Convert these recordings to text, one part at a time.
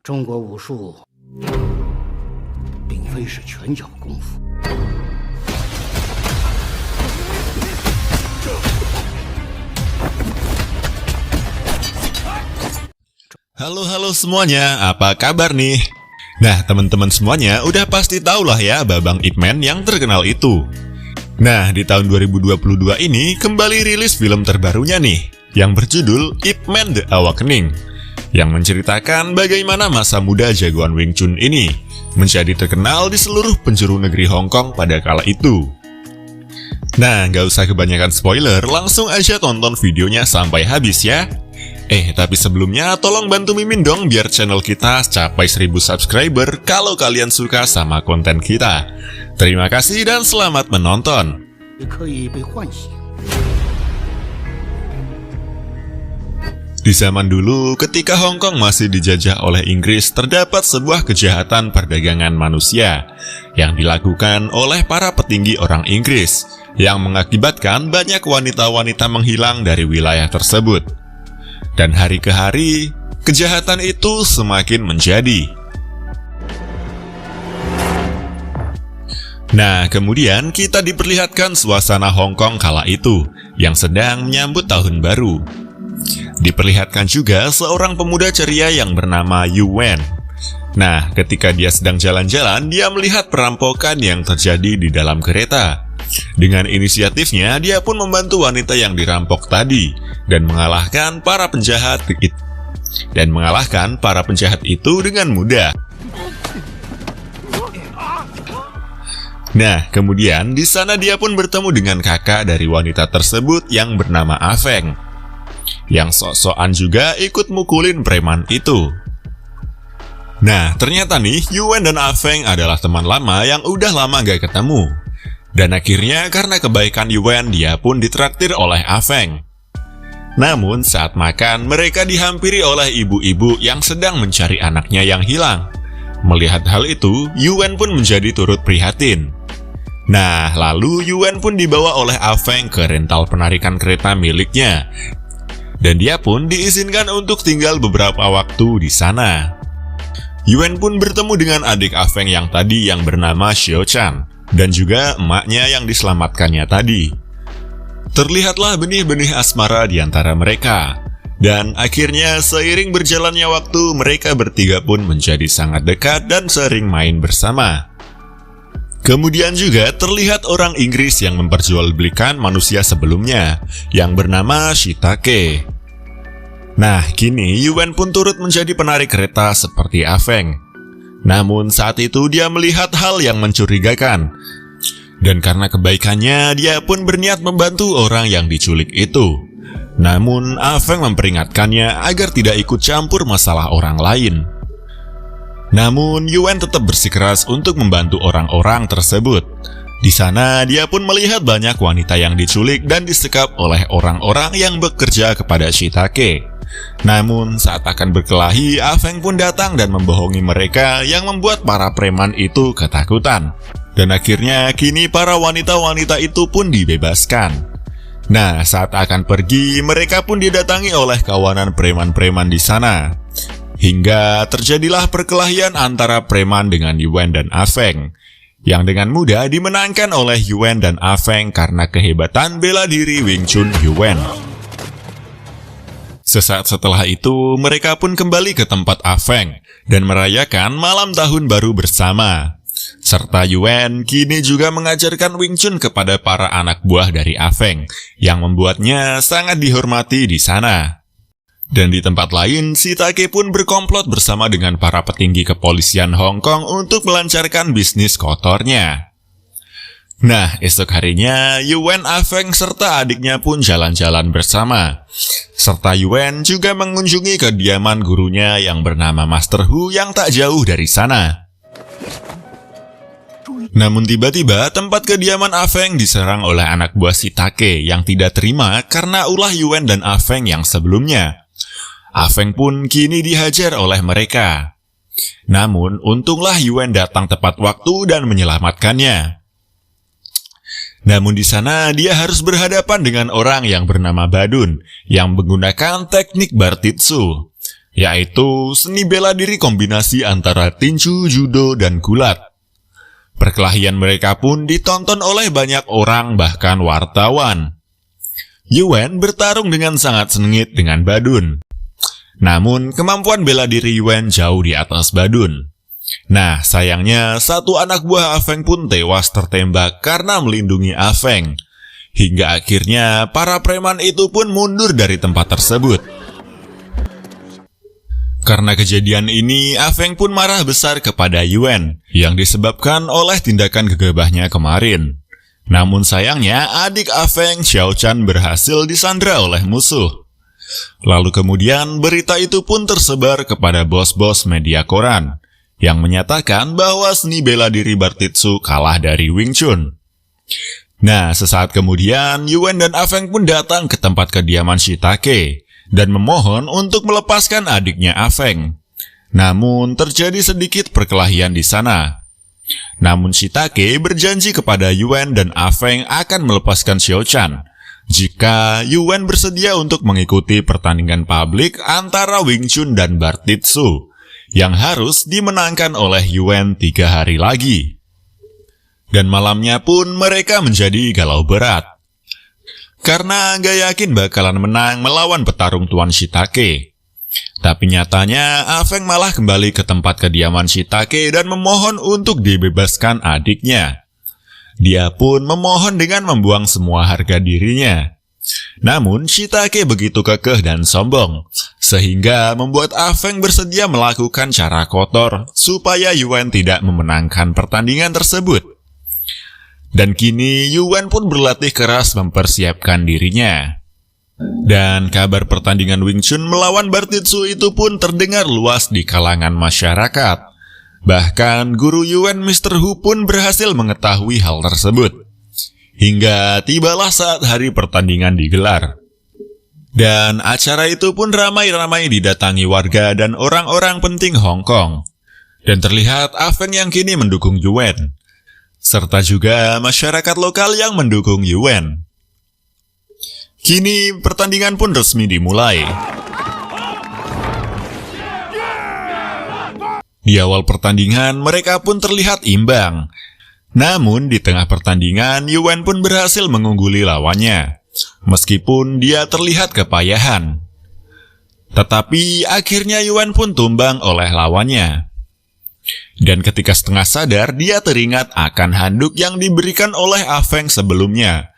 中国武术并非是拳脚功夫。 Halo semuanya, apa kabar nih? Nah, teman-teman semuanya udah pasti tahu lah ya Babang Ip Man yang terkenal itu. Nah, di tahun 2022 ini kembali rilis film terbarunya nih, yang berjudul Ip Man The Awakening, yang menceritakan bagaimana masa muda jagoan Wing Chun ini menjadi terkenal di seluruh penjuru negeri Hong Kong pada kala itu. Nah, nggak usah kebanyakan spoiler, langsung aja tonton videonya sampai habis ya. Tapi sebelumnya tolong bantu Mimin dong biar channel kita capai 1000 subscriber kalau kalian suka sama konten kita. Terima kasih dan selamat menonton. Di zaman dulu, ketika Hong Kong masih dijajah oleh Inggris, terdapat sebuah kejahatan perdagangan manusia yang dilakukan oleh para petinggi orang Inggris yang mengakibatkan banyak wanita-wanita menghilang dari wilayah tersebut. Dan hari ke hari, kejahatan itu semakin menjadi. Nah, kemudian kita diperlihatkan suasana Hong Kong kala itu, yang sedang menyambut tahun baru. Diperlihatkan juga seorang pemuda ceria yang bernama Yuan. Nah, ketika dia sedang jalan-jalan, dia melihat perampokan yang terjadi di dalam kereta. Dengan inisiatifnya, dia pun membantu wanita yang dirampok tadi dan mengalahkan para penjahat itu dengan mudah. Nah, kemudian di sana dia pun bertemu dengan kakak dari wanita tersebut yang bernama Afeng, yang sok-sokan juga ikut mukulin preman itu. Nah, ternyata nih Yuan dan Afeng adalah teman lama yang udah lama gak ketemu. Dan akhirnya karena kebaikan Yuan, dia pun ditraktir oleh Afeng. Namun saat makan, mereka dihampiri oleh ibu-ibu yang sedang mencari anaknya yang hilang. Melihat hal itu, Yuan pun menjadi turut prihatin. Nah, lalu Yuan pun dibawa oleh Afeng ke rental penarikan kereta miliknya. Dan dia pun diizinkan untuk tinggal beberapa waktu di sana. Yuan pun bertemu dengan adik Afeng yang tadi yang bernama Xiao Chan. Dan juga emaknya yang diselamatkannya tadi. Terlihatlah benih-benih asmara di antara mereka. Dan akhirnya seiring berjalannya waktu, mereka bertiga pun menjadi sangat dekat dan sering main bersama. Kemudian juga terlihat orang Inggris yang memperjualbelikan manusia sebelumnya, yang bernama Shiitake. Nah, kini Yuan pun turut menjadi penarik kereta seperti Afeng. Namun saat itu dia melihat hal yang mencurigakan. Dan karena kebaikannya, dia pun berniat membantu orang yang diculik itu. Namun Afeng memperingatkannya agar tidak ikut campur masalah orang lain. Namun Yuan tetap bersikeras untuk membantu orang-orang tersebut. Di sana dia pun melihat banyak wanita yang diculik dan disekap oleh orang-orang yang bekerja kepada Shiitake. Namun saat akan berkelahi, Afeng pun datang dan membohongi mereka yang membuat para preman itu ketakutan. Dan akhirnya kini para wanita-wanita itu pun dibebaskan. Nah, saat akan pergi, mereka pun didatangi oleh kawanan preman-preman di sana. Hingga terjadilah perkelahian antara preman dengan Yuan dan Afeng, yang dengan mudah dimenangkan oleh Yuan dan Afeng karena kehebatan bela diri Wing Chun Yuan. Sesaat setelah itu, mereka pun kembali ke tempat Afeng dan merayakan malam tahun baru bersama. Serta Yuan kini juga mengajarkan Wing Chun kepada para anak buah dari Afeng, yang membuatnya sangat dihormati di sana. Dan di tempat lain, Shiitake pun berkomplot bersama dengan para petinggi kepolisian Hong Kong untuk melancarkan bisnis kotornya. Nah, esok harinya, Yuan, Afeng, serta adiknya pun jalan-jalan bersama. Serta Yuan juga mengunjungi kediaman gurunya yang bernama Master Hu yang tak jauh dari sana. Namun tiba-tiba tempat kediaman Afeng diserang oleh anak buah Shiitake yang tidak terima karena ulah Yuan dan Afeng yang sebelumnya. Afeng pun kini dihajar oleh mereka. Namun untunglah Yuan datang tepat waktu dan menyelamatkannya. Namun di sana dia harus berhadapan dengan orang yang bernama Badun yang menggunakan teknik Bartitsu, yaitu seni bela diri kombinasi antara tinju, judo, dan gulat. Perkelahian mereka pun ditonton oleh banyak orang, bahkan wartawan. Yuan bertarung dengan sangat sengit dengan Badun. Namun, kemampuan bela diri Yuan jauh di atas Badun. Nah, sayangnya satu anak buah Afeng pun tewas tertembak karena melindungi Afeng. Hingga akhirnya para preman itu pun mundur dari tempat tersebut. Karena kejadian ini, Afeng pun marah besar kepada Yuan yang disebabkan oleh tindakan gegabahnya kemarin. Namun sayangnya adik Afeng, Xiao Chan, berhasil disandra oleh musuh. Lalu kemudian berita itu pun tersebar kepada bos-bos media koran yang menyatakan bahwa seni bela diri Bartitsu kalah dari Wing Chun. Nah, sesaat kemudian Yuan dan Afeng pun datang ke tempat kediaman Shitake dan memohon untuk melepaskan adiknya Afeng. Namun terjadi sedikit perkelahian di sana. Namun Shitake berjanji kepada Yuan dan Afeng akan melepaskan Xiao Chan jika Yuan bersedia untuk mengikuti pertandingan publik antara Wing Chun dan Bartitsu yang harus dimenangkan oleh Yuan 3 hari lagi. Dan malamnya pun mereka menjadi galau berat. Karena gak yakin bakalan menang melawan petarung Tuan Shitake. Tapi nyatanya Afeng malah kembali ke tempat kediaman Shitake dan memohon untuk dibebaskan adiknya. Dia pun memohon dengan membuang semua harga dirinya. Namun Shitake begitu kekeh dan sombong, sehingga membuat Afeng bersedia melakukan cara kotor supaya Yuan tidak memenangkan pertandingan tersebut. Dan kini Yuan pun berlatih keras mempersiapkan dirinya. Dan kabar pertandingan Wing Chun melawan Bartitsu itu pun terdengar luas di kalangan masyarakat. Bahkan guru Yuan Mr. Hu pun berhasil mengetahui hal tersebut. Hingga tibalah saat hari pertandingan digelar. Dan acara itu pun ramai-ramai didatangi warga dan orang-orang penting Hong Kong. Dan terlihat Afeng yang kini mendukung Yuan, serta juga masyarakat lokal yang mendukung Yuan. Kini pertandingan pun resmi dimulai. Di awal pertandingan, mereka pun terlihat imbang. Namun, di tengah pertandingan, Yuan pun berhasil mengungguli lawannya, meskipun dia terlihat kepayahan. Tetapi, akhirnya Yuan pun tumbang oleh lawannya. Dan ketika setengah sadar, dia teringat akan handuk yang diberikan oleh Afeng sebelumnya,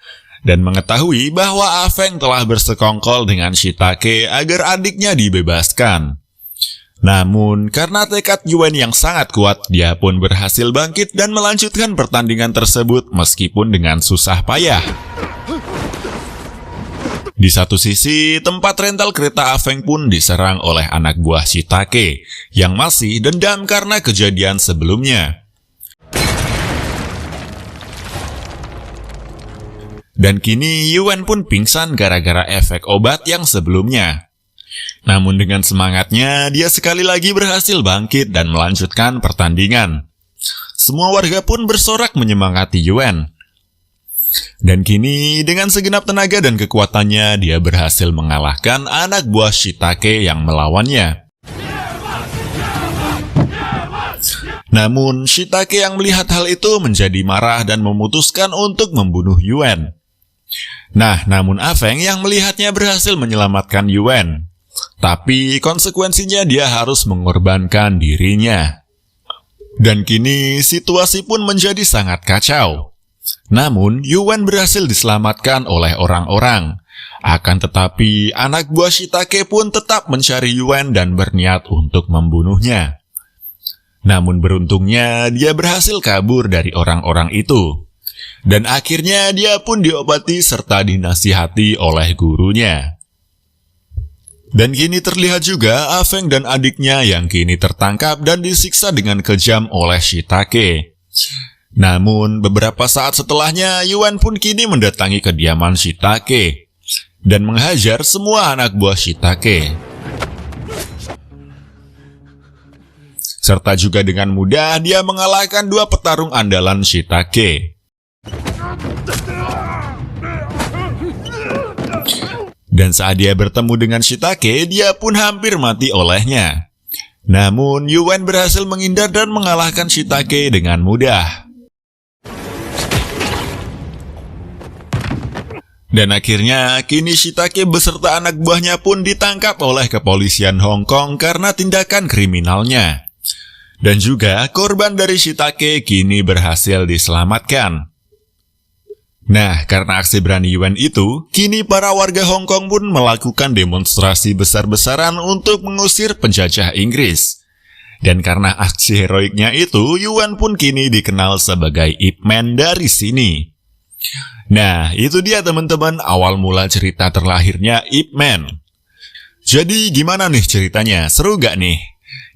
dan mengetahui bahwa Afeng telah bersekongkol dengan Shitake agar adiknya dibebaskan. Namun, karena tekad Yuan yang sangat kuat, dia pun berhasil bangkit dan melanjutkan pertandingan tersebut meskipun dengan susah payah. Di satu sisi, tempat rental kereta Afeng pun diserang oleh anak buah Shitake yang masih dendam karena kejadian sebelumnya. Dan kini Yuan pun pingsan gara-gara efek obat yang sebelumnya. Namun dengan semangatnya, dia sekali lagi berhasil bangkit dan melanjutkan pertandingan. Semua warga pun bersorak menyemangati Yuan. Dan kini, dengan segenap tenaga dan kekuatannya, dia berhasil mengalahkan anak buah Shitake yang melawannya. Namun, Shitake yang melihat hal itu menjadi marah dan memutuskan untuk membunuh Yuan. Nah, namun Afeng yang melihatnya berhasil menyelamatkan Yuan. Tapi konsekuensinya dia harus mengorbankan dirinya. Dan kini situasi pun menjadi sangat kacau. Namun Yuan berhasil diselamatkan oleh orang-orang. Akan tetapi anak buah Shitake pun tetap mencari Yuan dan berniat untuk membunuhnya. Namun beruntungnya dia berhasil kabur dari orang-orang itu. Dan akhirnya dia pun diobati serta dinasihati oleh gurunya. Dan kini terlihat juga Afeng dan adiknya yang kini tertangkap dan disiksa dengan kejam oleh Shitake. Namun beberapa saat setelahnya Yuan pun kini mendatangi kediaman Shitake dan menghajar semua anak buah Shitake. Serta juga dengan mudah dia mengalahkan dua petarung andalan Shitake. Dan saat dia bertemu dengan Shitake, dia pun hampir mati olehnya. Namun, Yuan berhasil menghindar dan mengalahkan Shitake dengan mudah. Dan akhirnya, kini Shitake beserta anak buahnya pun ditangkap oleh kepolisian Hong Kong karena tindakan kriminalnya. Dan juga korban dari Shitake kini berhasil diselamatkan. Nah, karena aksi berani Yuan itu, kini para warga Hong Kong pun melakukan demonstrasi besar-besaran untuk mengusir penjajah Inggris. Dan karena aksi heroiknya itu, Yuan pun kini dikenal sebagai Ip Man dari sini. Nah, itu dia teman-teman awal mula cerita terlahirnya Ip Man. Jadi gimana nih ceritanya? Seru gak nih?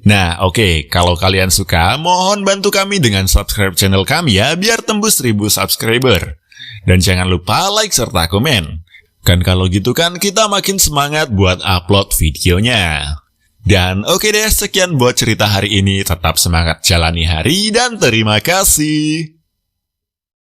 Nah, oke, kalau kalian suka, mohon bantu kami dengan subscribe channel kami ya, biar tembus 1000 subscriber. Dan jangan lupa like serta komen. Kan kalau gitu kan kita makin semangat buat upload videonya. Dan oke deh, sekian buat cerita hari ini. Tetap semangat jalani hari dan terima kasih.